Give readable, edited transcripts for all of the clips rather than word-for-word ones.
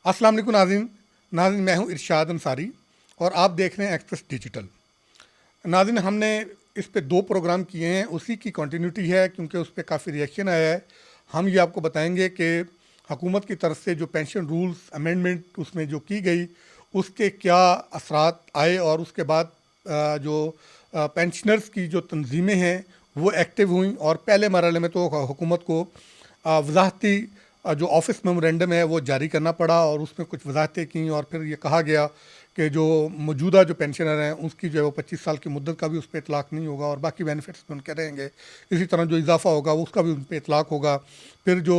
अस्सलाम वालेकुम नाज़रीन। मैं हूं इरशाद अंसारी और आप देख रहे हैं एक्सप्रेस डिजिटल। नाज़रीन, हमने इस पे 2 प्रोग्राम किए हैं, उसी की कंटिन्यूटी है क्योंकि उस पे काफ़ी रिएक्शन आया है। हम ये आपको बताएंगे कि हुकूमत की तरफ से जो पेंशन रूल्स अमेंडमेंट उसमें जो की गई, उसके क्या असरात आए और उसके बाद जो पेंशनर्स की जो तंजीमें हैं वो एक्टिव हुई। और पहले मरहले में तो हुकूमत को वजाहती जो ऑफिस मेमोरेंडम है वो जारी करना पड़ा और उसमें कुछ वजाहतें की और फिर ये कहा गया कि जो मौजूदा जो पेंशनर हैं उसकी जो है वो 25 साल की मुद्दत का भी उस पर इतलाक़ नहीं होगा और बाकी बेनिफिट्स में उनके रहेंगे। इसी तरह जो इजाफा होगा उसका भी उन पर इतलाक़ होगा। फिर जो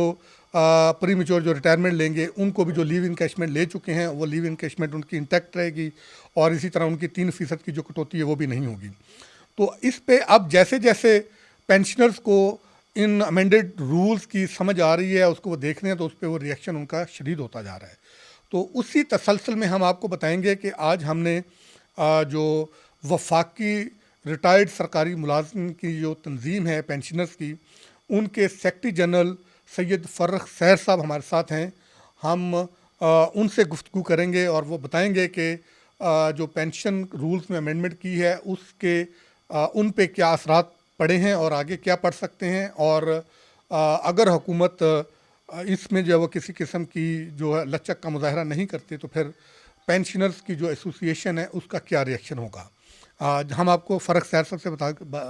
प्री मेच्योर जो रिटायरमेंट लेंगे उनको भी जो लीव इनकैशमेंट ले चुके हैं वो लीव इनकैशमेंट उनकी इंटैक्ट रहेगी और इसी तरह उनकी 3% की जो कटौती है वो भी नहीं होगी। तो इस पे अब जैसे जैसे पेंशनर्स को इन अमेंडेड रूल्स की समझ आ रही है, उसको वो देख रहे हैं, तो उस पर वो रिएक्शन उनका शदीद होता जा रहा है। तो उसी तसलसल में हम आपको बताएंगे कि आज हमने जो वफाकी रिटायर्ड सरकारी मुलाजिम की जो तंजीम है पेंशनर्स की, उनके सेक्रेटरी जनरल सैयद फ़र्रुख सैर साहब हमारे साथ हैं। हम उनसे गुफ्तगू करेंगे और वो बताएंगे कि जो पेंशन रूल्स में अमेंडमेंट की है उसके उन पे क्या असरात पड़े हैं और आगे क्या पढ़ सकते हैं और अगर हुकूमत इसमें जो है वो किसी किस्म की जो है लचक का मुजाहरा नहीं करती तो फिर पेंशनर्स की जो एसोसिएशन है उसका क्या रिएक्शन होगा। हम आपको फ़र्रुख सैर साहब से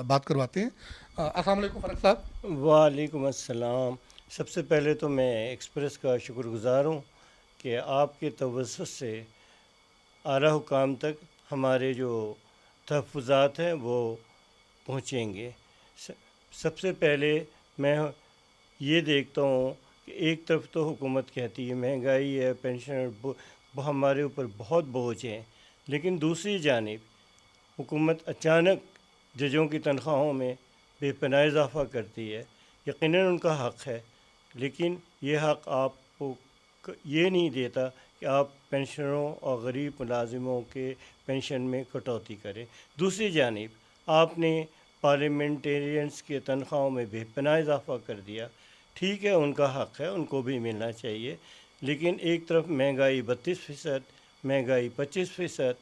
बात करवाते हैं। अस्सलाम वालेकुम फ़र्रुख साहब। वालेकुम अस्सलाम। सबसे पहले तो मैं एक्सप्रेस का शुक्रगुज़ार हूँ कि आपके तवज्जुह से आला हुकाम तक हमारे जो तहफ़्फ़ुज़ात हैं वो पहुँचेंगे। सबसे पहले मैं ये देखता हूँ कि एक तरफ तो हुकूमत कहती है महंगाई है, पेंशन हमारे ऊपर बहुत बोझ है, लेकिन दूसरी जानिब हुकूमत अचानक जजों की तनख्वाहों में बेपनाह इजाफ़ा करती है। यकीनन उनका हक़ है, लेकिन ये हक़ आपको ये नहीं देता कि आप पेंशनरों और गरीब मुलाजिमों के पेंशन में कटौती करें। दूसरी जानिब आपने पार्लियामेंटेरियंस के तनख्वाहों में बेपनाह इजाफ़ा कर दिया। ठीक है, उनका हक़ है, उनको भी मिलना चाहिए, लेकिन एक तरफ महंगाई 32%, महंगाई 25%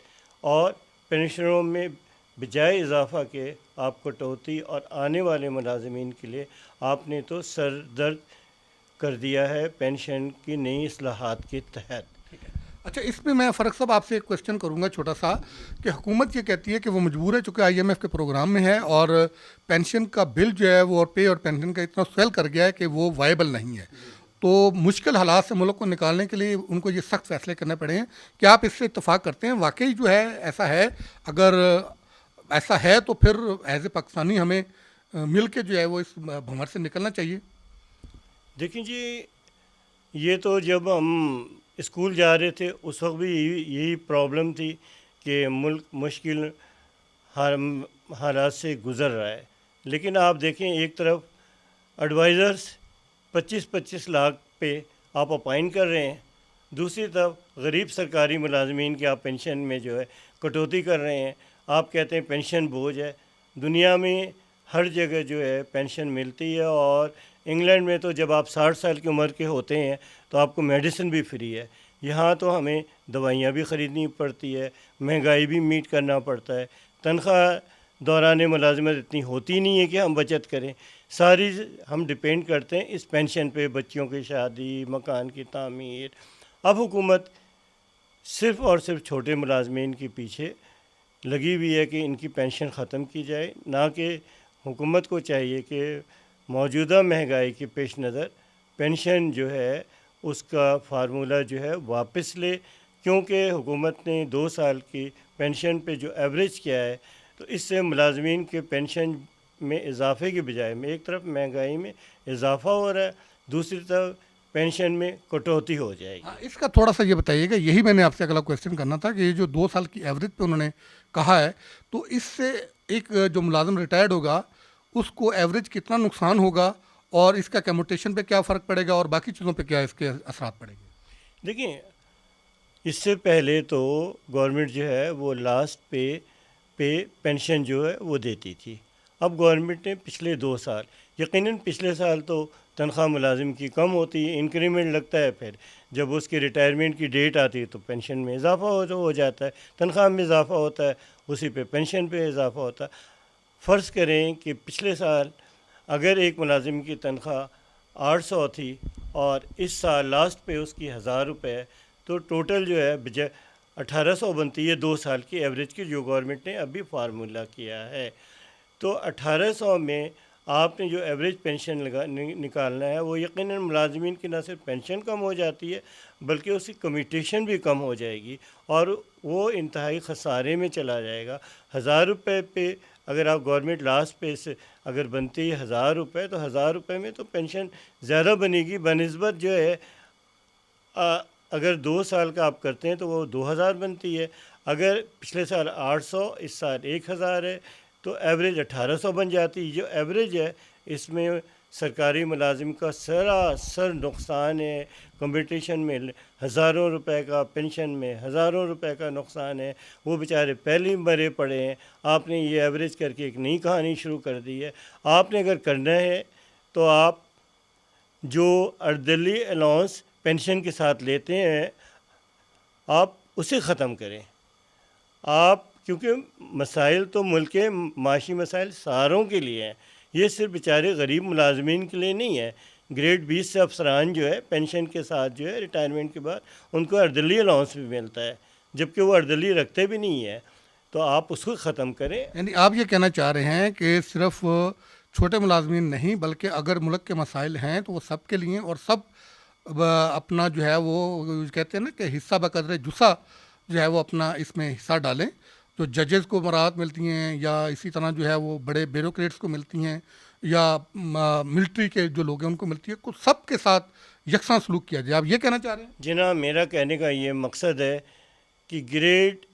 और पेंशनरों में बजाय इजाफ़ा के आप कटौती और आने वाले मुलाजिमीन के लिए आपने तो सर दर्द कर दिया है पेंशन की नई इस्लाहात के तहत। अच्छा, इसमें मैं फ़र्रुख साहब आपसे एक क्वेश्चन करूंगा छोटा सा कि हुकूमत ये कहती है कि वो मजबूर है चूँकि IMF के प्रोग्राम में है और पेंशन का बिल जो है वो और पे और पेंशन का इतना स्वेल कर गया है कि वो वायबल नहीं है। तो मुश्किल हालात से मुल्क को निकालने के लिए उनको ये सख्त फैसले करने पड़े हैं। क्या आप इससे इत्तफाक करते हैं? वाकई जो है ऐसा है? अगर ऐसा है तो फिर एज ए पाकिस्तानी हमें मिल के जो है वो इस भंवर से निकलना चाहिए। देखिए जी, ये तो जब हम स्कूल जा रहे थे उस वक्त भी यही प्रॉब्लम थी कि मुल्क मुश्किल हालात से गुज़र रहा है। लेकिन आप देखें, एक तरफ एडवाइज़र्स 25-25 लाख पे आप अपॉइंट कर रहे हैं, दूसरी तरफ गरीब सरकारी मुलाजमीन के आप पेंशन में जो है कटौती कर रहे हैं। आप कहते हैं पेंशन बोझ है। दुनिया में हर जगह जो है पेंशन मिलती है और इंग्लैंड में तो जब आप 60 साल की उम्र के होते हैं तो आपको मेडिसिन भी फ्री है। यहाँ तो हमें दवाइयाँ भी ख़रीदनी पड़ती है, महंगाई भी मीट करना पड़ता है, तनख्वाह दौरान मुलाजमत इतनी होती नहीं है कि हम बचत करें। सारी हम डिपेंड करते हैं इस पेंशन पे, बच्चों की शादी, मकान की तामीर। अब हुकूमत सिर्फ़ और सिर्फ छोटे मुलाजमीन के पीछे लगी हुई है कि इनकी पेंशन ख़त्म की जाए, ना कि हुकूमत को चाहिए कि मौजूदा महंगाई के पेश नज़र पेंशन जो है उसका फार्मूला जो है वापस ले। क्योंकि हुकूमत ने 2 साल की पेंशन पे जो एवरेज किया है, तो इससे मुलाजमीन के पेंशन में इजाफे के बजाय में एक तरफ महंगाई में इजाफा हो रहा है, दूसरी तरफ पेंशन में कटौती हो जाएगी। हाँ, इसका थोड़ा सा ये बताइएगा, यही मैंने आपसे अगला क्वेश्चन करना था कि ये जो 2 साल की एवरेज पे उन्होंने कहा है, तो इससे एक जो मुलाजिम रिटायर्ड होगा उसको एवरेज कितना नुकसान होगा और इसका कम्यूटेशन पे क्या फ़र्क पड़ेगा और बाकी चीज़ों पे क्या इसके असरात पड़ेंगे? देखिए, इससे पहले तो गवर्नमेंट जो है वो लास्ट पे पेंशन जो है वो देती थी। अब गवर्नमेंट ने पिछले 2 साल, यकीनन पिछले साल तो तनख्वाह मुलाजिम की कम होती है, इंक्रीमेंट लगता है, फिर जब उसकी रिटायरमेंट की डेट आती है तो पेंशन में इजाफ़ा हो जाता है, तनख्वाह में इजाफ़ा होता है, उसी पे पेंशन पे इजाफ़ा होता है। फ़र्ज़ करें कि पिछले साल अगर एक मुलाजिम की तनख्वाह 800 थी और इस साल लास्ट पे उसकी 1000 रुपये है, तो टोटल जो है बजाय 1800 बनती है 2 साल की एवरेज की, जो गवर्नमेंट ने अभी फार्मूला किया है। तो 1800 में आपने जो एवरेज पेंशन निकालना है, वो यकीनन मुलाजमीन की न सिर्फ पेंशन कम हो जाती है बल्कि उसकी कम्यूटेशन भी कम हो जाएगी और वो इंतहाई ख़सारे में चला जाएगा। 1000 रुपये पे अगर आप गवर्नमेंट लास्ट पे से अगर बनती है 1000 रुपये, तो 1000 रुपये में तो पेंशन ज़्यादा बनेगी बनिस्बत जो है अगर 2 साल का आप करते हैं तो वो 2000 बनती है। अगर पिछले साल 800, इस साल 1000 है, तो एवरेज 1800 बन जाती है। जो एवरेज है इसमें सरकारी मुलाजिम का सरासर नुकसान है, कंपटीशन में हज़ारों रुपए का, पेंशन में हज़ारों रुपए का नुकसान है। वो बेचारे पहले ही मरे पड़े हैं, आपने ये एवरेज करके एक नई कहानी शुरू कर दी है। आपने अगर करना है तो आप जो अर्दली अलाउंस पेंशन के साथ लेते हैं आप उसे ख़त्म करें। आप क्योंकि मसाइल तो मुल्क के माशी मसाइल सारों के लिए हैं, ये सिर्फ बेचारे गरीब मुलाजमीन के लिए नहीं है। ग्रेड 20 से अफसरान जो है पेंशन के साथ जो है रिटायरमेंट के बाद उनको अर्दली अलाउंस भी मिलता है, जबकि वो अर्दली रखते भी नहीं है। तो आप उसको ख़त्म करें। यानी आप ये कहना चाह रहे हैं कि सिर्फ छोटे मुलाजमीन नहीं बल्कि अगर मुल्क के मसाइल हैं तो वो सब के लिए, और सब अपना जो है वो कहते हैं ना कि हिस्सा बकदर जुस्सा जो है वो अपना इसमें हिस्सा डालें। जो जजेस को मराहत मिलती हैं या इसी तरह जो है वो बड़े ब्यूरोक्रेट्स को मिलती हैं या मिलिट्री के जो लोग हैं उनको मिलती है, कुछ सब के साथ यकसा सलूक किया जाए, आप ये कहना चाह रहे हैं? जनाब, मेरा कहने का ये मकसद है कि ग्रेड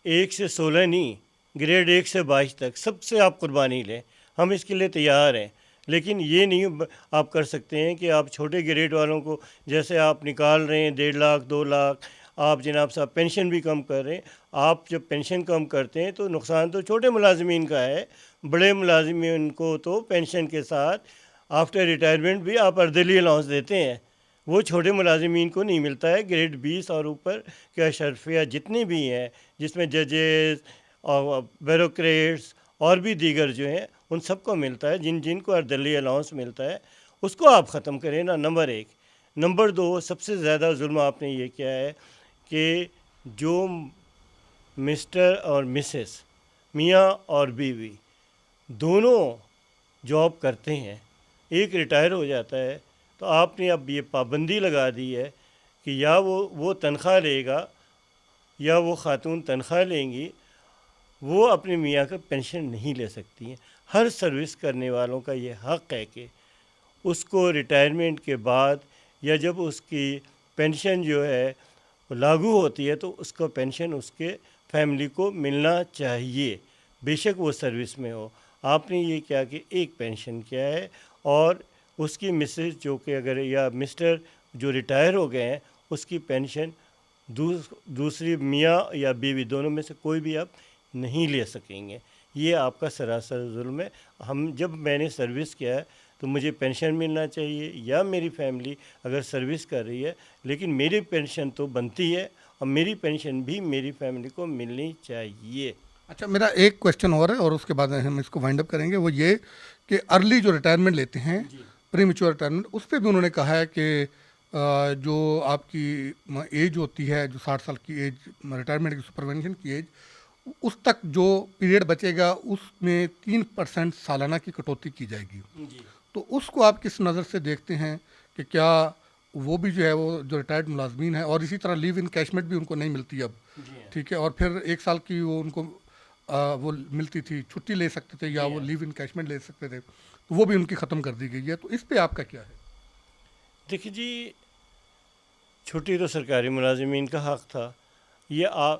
1 से 16 नहीं, ग्रेड 1 से 22 तक सबसे आप कुर्बानी लें, हम इसके लिए तैयार हैं। लेकिन ये नहीं आप कर सकते हैं कि आप छोटे ग्रेड वालों को जैसे आप निकाल रहे हैं 1.5 लाख 2 लाख, आप जनाब साहब पेंशन भी कम कर रहे हैं। आप जब पेंशन कम करते हैं तो नुकसान तो छोटे मुलाजमीन का है, बड़े मुलाजमीन को तो पेंशन के साथ आफ्टर रिटायरमेंट भी आप अर्दली अलाउंस देते हैं, वो छोटे मुलाजमीन को नहीं मिलता है। ग्रेड 20 और ऊपर के अशरफिया जितने भी हैं, जिसमें जजेस और ब्यूरोक्रेट्स और भी दीगर जो हैं, उन सबको मिलता है। जिनको अर्दली अलाउंस मिलता है उसको आप ख़त्म करें ना, नंबर 1। नंबर 2, सबसे ज़्यादा जुल्म आपने ये किया है कि जो मिस्टर और मिसेस, मियाँ और बीवी दोनों जॉब करते हैं, एक रिटायर हो जाता है, तो आपने अब ये पाबंदी लगा दी है कि या वो तनख्वाह लेगा या वो ख़ातून तनख्वाह लेंगी, वो अपने मियाँ का पेंशन नहीं ले सकती हैं। हर सर्विस करने वालों का ये हक़ है कि उसको रिटायरमेंट के बाद या जब उसकी पेंशन जो है लागू होती है तो उसको पेंशन उसके फैमिली को मिलना चाहिए, बेशक वो सर्विस में हो। आपने ये क्या कि एक पेंशन किया है और उसकी मिसेस जो कि अगर या मिस्टर जो रिटायर हो गए हैं उसकी पेंशन दूसरी मियाँ या बीवी दोनों में से कोई भी आप नहीं ले सकेंगे। ये आपका सरासर जुल्म है। जब मैंने सर्विस किया है तो मुझे पेंशन मिलना चाहिए या मेरी फैमिली अगर सर्विस कर रही है, लेकिन मेरी पेंशन तो बनती है और मेरी पेंशन भी मेरी फैमिली को मिलनी चाहिए। अच्छा, मेरा एक क्वेश्चन और है और उसके बाद हम इसको वाइंड अप करेंगे। वो ये कि अर्ली जो रिटायरमेंट लेते हैं, प्री मैच्योर रिटायरमेंट, उस पर भी उन्होंने कहा है कि जो आपकी एज होती है, जो 60 साल की एज रिटायरमेंट की, सुपरवेंशन की एज, उस तक जो पीरियड बचेगा उसमें 3% सालाना की कटौती की जाएगी। तो उसको आप किस नज़र से देखते हैं कि क्या वो भी जो है वो जो रिटायर्ड मुलाजमीन है, और इसी तरह लीव इन कैशमेंट भी उनको नहीं मिलती अब, ठीक है, और फिर 1 साल की वो उनको वो मिलती थी, छुट्टी ले सकते थे या वो लीव इन कैशमेंट ले सकते थे, तो वो भी उनकी ख़त्म कर दी गई है। तो इस पे आपका क्या है? देखिए जी, छुट्टी तो सरकारी मुलाजमीन का हक़ था। ये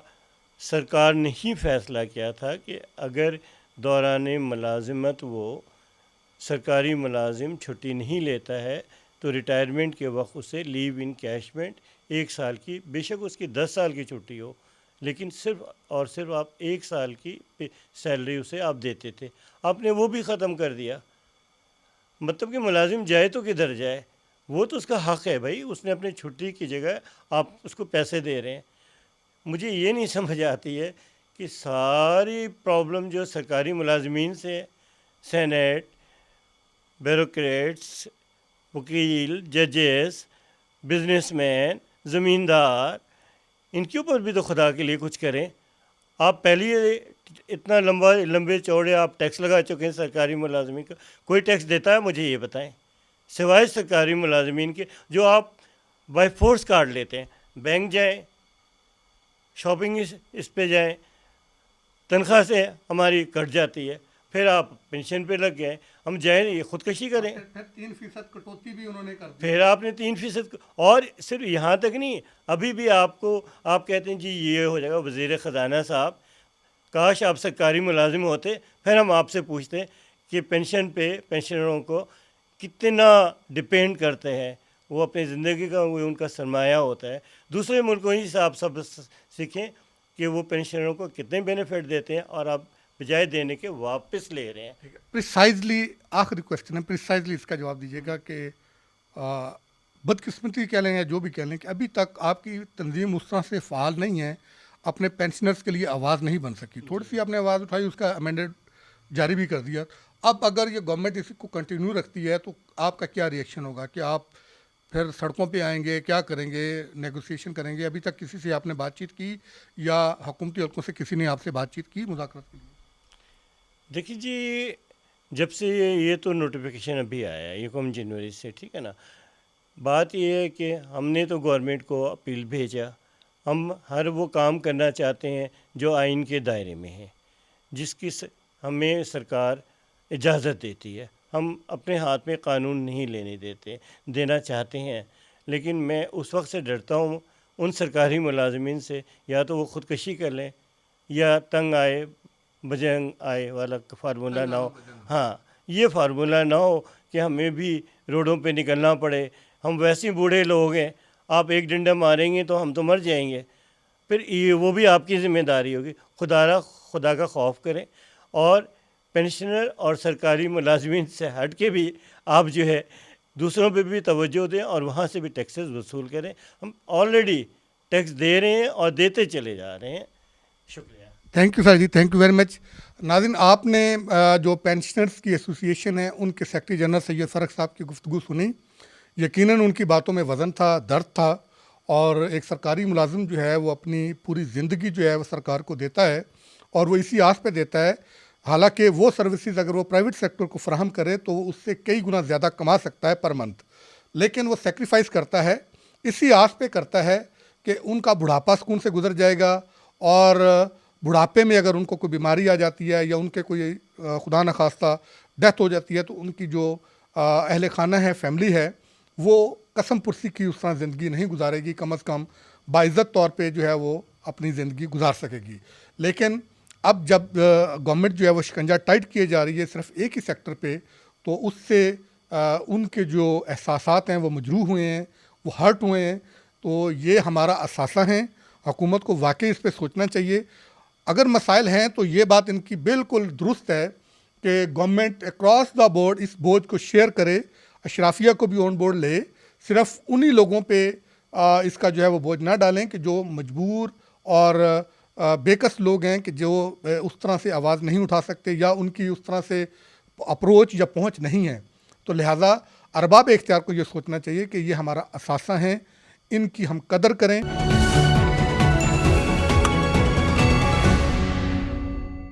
सरकार ने ही फ़ैसला किया था कि अगर दौरान मुलाजिमत वो सरकारी मुलाजिम छुट्टी नहीं लेता है तो रिटायरमेंट के वक्त उसे लीव इन कैशमेंट 1 साल की, बेशक उसकी 10 साल की छुट्टी हो, लेकिन सिर्फ़ और सिर्फ आप 1 साल की सैलरी उसे आप देते थे। आपने वो भी ख़त्म कर दिया। मतलब कि मुलाजिम जाए तो किधर जाए, वो तो उसका हक़ है भाई, उसने अपनी छुट्टी की जगह आप उसको पैसे दे रहे हैं। मुझे ये नहीं समझ आती है कि सारी प्रॉब्लम जो सरकारी मुलाजमीन से, सेनेट, ब्यूरोक्रेट्स, वकील, जजेस, बिजनेसमैन, ज़मींदार, इनके ऊपर भी तो खुदा के लिए कुछ करें। आप पहले ही इतना लंबे चौड़े आप टैक्स लगा चुके हैं सरकारी मुलाजमीन का। कोई टैक्स देता है मुझे ये बताएं, सिवाय सरकारी मुलाजमीन के जो आप बाय फोर्स काट लेते हैं। बैंक जाएं, शॉपिंग इस पे जाएं, तनख्वाह से हमारी कट जाती है, फिर आप पेंशन पे लग गए, हम जाएं ये खुदकशी करें। फिर 3% कटौती भी उन्होंने कर दी। फिर आपने 3%, और सिर्फ यहाँ तक नहीं, अभी भी आपको आप कहते हैं जी ये हो जाएगा। वज़ीर ख़जाना साहब, काश आप सरकारी मुलाजिम होते, फिर हम आपसे पूछते कि पेंशन पे पेंशनरों को कितना डिपेंड करते हैं, वो अपनी ज़िंदगी का वो उनका सरमाया होता है। दूसरे मुल्कों ही से आप सब सीखें कि वो पेंशनरों को कितने बेनिफिट देते हैं और आप बजाय देने के वापस ले रहे हैं। प्रिसाइजली आखिरी क्वेश्चन है, प्रिसाइजली इसका जवाब दीजिएगा कि बदकिस्मती कह लें या जो भी कह लें कि अभी तक आपकी तंजीम उस तरह से फ़ाल नहीं है, अपने पेंशनर्स के लिए आवाज़ नहीं बन सकी। थोड़ी सी आपने आवाज़ उठाई, उसका अमेंडेड जारी भी कर दिया। अब अगर ये गवर्नमेंट इसी को कंटिन्यू रखती है तो आपका क्या रिएक्शन होगा? कि आप फिर सड़कों पे आएंगे, क्या करेंगे, नेगोशिएशन करेंगे? अभी तक किसी से आपने बातचीत की या हुकूमती हल्कों से किसी ने आपसे बातचीत की मुज़ाकरात के लिए? देखिए जी, जब से ये तो नोटिफिकेशन अभी आया है, ये कम जनवरी से, ठीक है ना। बात ये है कि हमने तो गवर्नमेंट को अपील भेजा, हम हर वो काम करना चाहते हैं जो आइन के दायरे में है, जिसकी हमें सरकार इजाज़त देती है। हम अपने हाथ में कानून नहीं देना चाहते हैं, लेकिन मैं उस वक्त से डरता हूँ उन सरकारी मुलाजमीन से, या तो वो ख़ुदकशी कर लें या तंग आए बजंग आए वाला फार्मूला ना हो। हाँ, ये फार्मूला ना हो कि हमें भी रोडों पे निकलना पड़े। हम वैसे ही बूढ़े लोग हैं, आप एक डंडा मारेंगे तो हम तो मर जाएंगे, फिर ये वो भी आपकी ज़िम्मेदारी होगी। खुदा का खौफ करें और पेंशनर और सरकारी मुलाजमीन से हट के भी आप जो है दूसरों पे भी तवज्जो दें और वहाँ से भी टैक्सेस वसूल करें। हम ऑलरेडी टैक्स दे रहे हैं और देते चले जा रहे हैं। शुक्रिया। Thank you sir ji, thank you very much. नाज़रीन, आपने जो पेंशनर्स की एसोसिएशन है उनके सेक्रेटरी जनरल सैयद फ़रक साहब की गुफ्तगू सुनी। यकीनन उनकी बातों में वज़न था, दर्द था, और एक सरकारी मुलाजिम जो है वो अपनी पूरी ज़िंदगी जो है वो सरकार को देता है और वो इसी आस पे देता है। हालांकि वो सर्विसेज अगर वो प्राइवेट सेक्टर को फराहम करे तो वो उससे कई गुना ज़्यादा कमा सकता है पर मंथ, लेकिन वो सेक्रीफाइस करता है, इसी आस पे करता है कि उनका बुढ़ापा सुकून से गुजर जाएगा, और बुढ़ापे में अगर उनको कोई बीमारी आ जाती है या उनके कोई खुदा न खास्ता डेथ हो जाती है तो उनकी जो अहल खाना है, फैमिली है, वो कसम पुरसी की उस तरह ज़िंदगी नहीं गुजारेगी, कम अज़ कम बाइज़्ज़त तौर पे जो है वो अपनी ज़िंदगी गुजार सकेगी। लेकिन अब जब गवर्नमेंट जो है वो शिकंजा टाइट किए जा रही है सिर्फ एक ही सेक्टर पे, तो उससे उनके जो एहसासात हैं वो मजरूह हुए हैं, वो हर्ट हुए हैं। तो ये हमारा असासा है, हुकूमत को वाकई इस पे सोचना चाहिए। अगर मसाइल हैं तो ये बात इनकी बिल्कुल दुरुस्त है कि गवर्नमेंट अक्रॉस द बोर्ड इस बोझ को शेयर करे, अशराफिया को भी ऑन बोर्ड ले, सिर्फ उन्हीं लोगों पे इसका जो है वो बोझ ना डालें कि जो मजबूर और बेकस लोग हैं, कि जो उस तरह से आवाज़ नहीं उठा सकते या उनकी उस तरह से अप्रोच या पहुंच नहीं है। तो लिहाजा अरबाब इख्तियार को ये सोचना चाहिए कि ये हमारा असासा है, इनकी हम कदर करें।